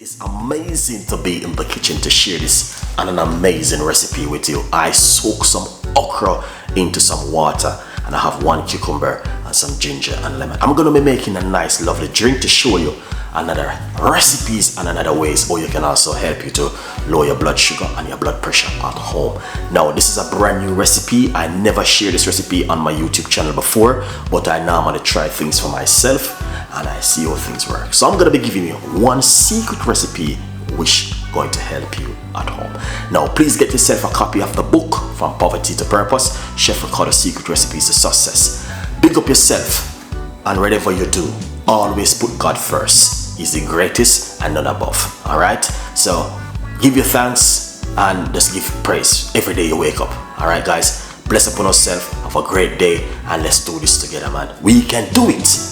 It's amazing to be in the kitchen to share this and an amazing recipe with you. I soak some okra into some water and I have 1 cucumber and some ginger and lemon. I'm going to be making a nice lovely drink to show you another recipes and another ways or you can also help you to lower your blood sugar and your blood pressure at home. Now this is a brand new recipe. I never shared this recipe on my YouTube channel before, but I now want to try things for myself and I see how things work. So I'm going to be giving you one secret recipe which is going to help you at home. Now please get yourself a copy of the book From Poverty to Purpose, Chef Ricardo Secret Recipes to Success. Big up yourself and whatever you do, always put God first. He's the greatest and none above. Alright, so give your thanks and just give praise every day you wake up. Alright guys, bless upon yourself, have a great day and let's do this together, man. We can do it.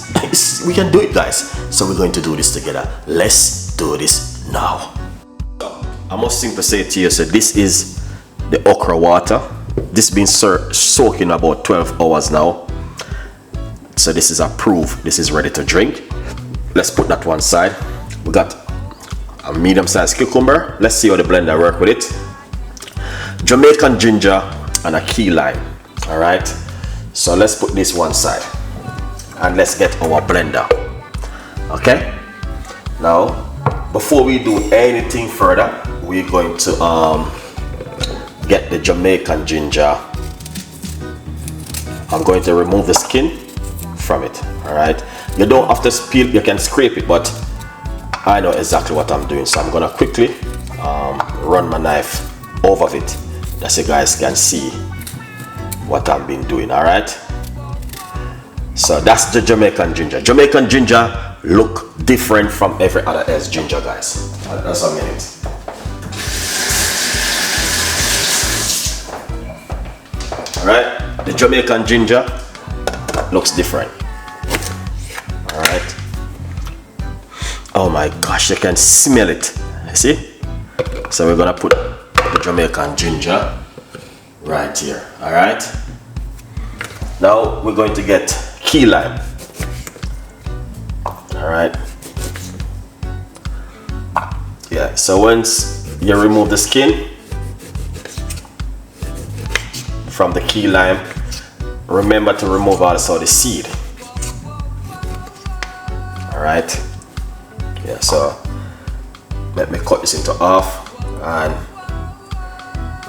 We can do it, guys. So we're going to do this together. Let's do this now. So I must simply say to you, so this is the okra water. This has been soaking about 12 hours now. So this is approved. This is ready to drink. Let's put that one side. We got a medium-sized cucumber. Let's see how the blender work with it. Jamaican ginger and a key lime. All right. So let's put this one side and let's get our blender. Okay. Now, before we do anything further, we're going to get the Jamaican ginger. I'm going to remove the skin from it. All right. You don't have to peel, you can scrape it, but I know exactly what I'm doing. So I'm gonna quickly run my knife over it, just so you guys can see what I've been doing. All right. So that's the Jamaican ginger. Jamaican ginger look different from every other else ginger, guys. That's a minute. All right. The Jamaican ginger looks different. All right. Oh my gosh, you can smell it. See? So we're gonna put the Jamaican ginger right here. All right. Now we're going to get key lime. All right. Yeah. So once you remove the skin from the key lime, remember to remove also the seed. All right. Yeah, so let me cut this into half and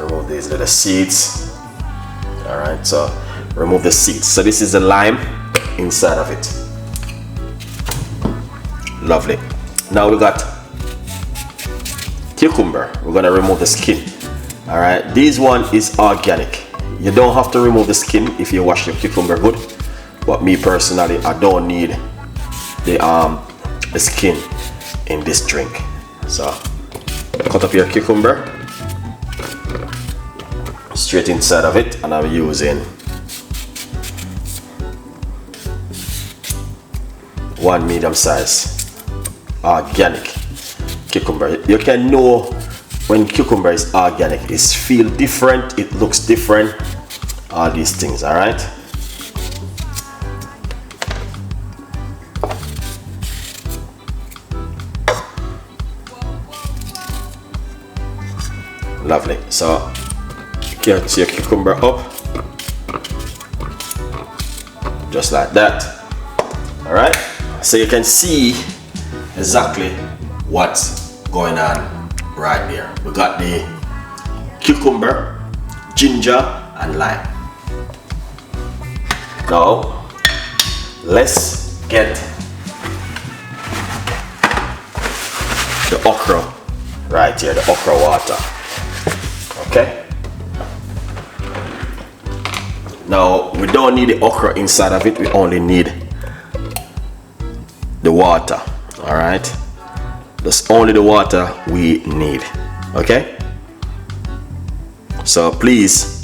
remove these little seeds. All right, so remove the seeds. So this is the lime inside of it. Lovely. Now we got cucumber. We're gonna remove the skin. All right, this one is organic. You don't have to remove the skin if you wash your cucumber good, but me personally, I don't need the skin in this drink. So cut up your cucumber straight inside of it, and I'm using 1 medium-sized organic cucumber. You can know when cucumber is organic, it feels different, it looks different, all these things. All right. Lovely. So get your cucumber up just like that. All right. So you can see exactly what's going on right there. We got the cucumber, ginger, and lime. Now let's get the okra right here, the okra water. Okay. Now we don't need the okra inside of it, we only need the water. All right, that's only the water we need. Okay, so please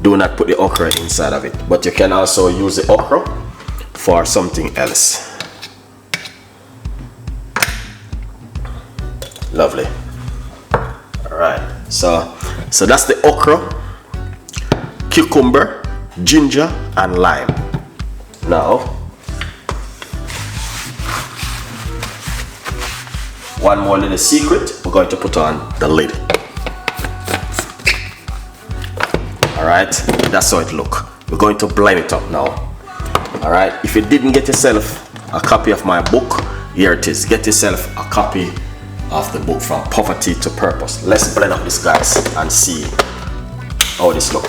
do not put the okra inside of it, but you can also use the okra for something else. Lovely. All right, so that's the okra, cucumber, ginger, and lime. Now one more little secret, we're going to put on the lid. Alright, that's how it look. We're going to blend it up now. Alright, if you didn't get yourself a copy of my book, here it is. Get yourself a copy of the book, From Poverty to Purpose. Let's blend up this, guys, and see how this look.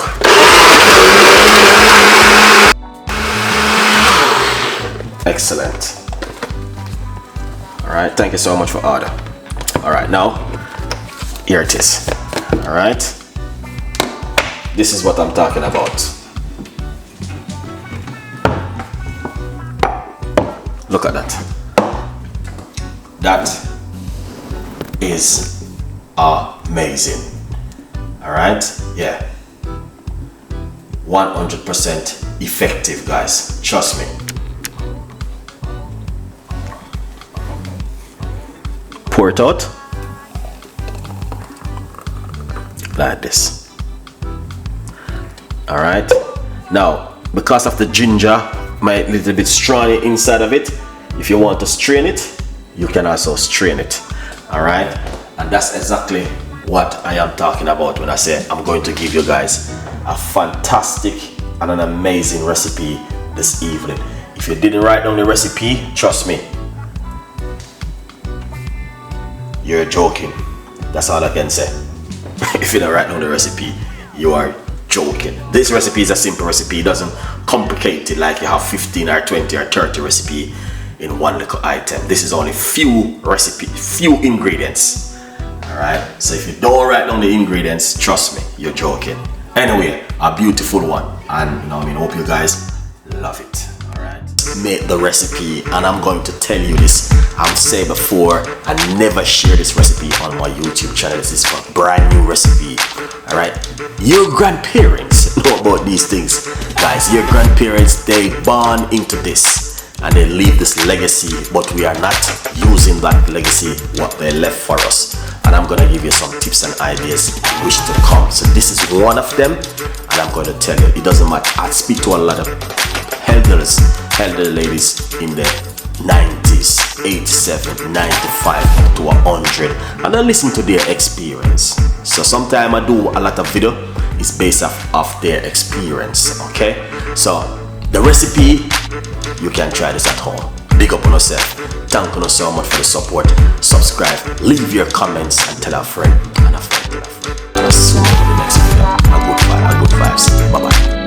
Excellent. Alright, thank you so much for order. Alright, now here it is. Alright, this is what I'm talking about. Look at that. That is amazing. Alright, yeah, 100% effective, guys, trust me. Pour it out like this. Alright, now because of the ginger might a little bit strong inside of it, if you want to strain it, you can also strain it. Alright, and that's exactly what I am talking about when I say I'm going to give you guys a fantastic and an amazing recipe this evening. If you didn't write down the recipe, trust me, you're joking. That's all I can say. If you don't write down the recipe, you are joking. This recipe is a simple recipe. It doesn't complicate it like you have 15 or 20 or 30 recipe in one little item. This is only few ingredients. Alright, so if you don't write down the ingredients, trust me, you're joking. Anyway, a beautiful one, and you know what I mean, hope you guys love it. Alright, make the recipe, and I'm going to tell you this, I've said before, I never share this recipe on my YouTube channel. This is a brand new recipe. Alright, your grandparents know about these things, guys. Your grandparents, they born into this and they leave this legacy, but we are not using that legacy, what they left for us. And I'm gonna give you some tips and ideas which to come. So this is one of them, and I'm going to tell you, it doesn't matter. I speak to a lot of elderly ladies in the 90s, 87, 95 up to 100, and I listen to their experience. So sometimes I do a lot of video, it's based off their experience. Okay, so the recipe, you can try this at home. Big up on yourself. Thank you so much for the support. Subscribe, leave your comments, and tell a friend and a friend and a friend. And I'll see you in the next video. A good vibes. Bye bye.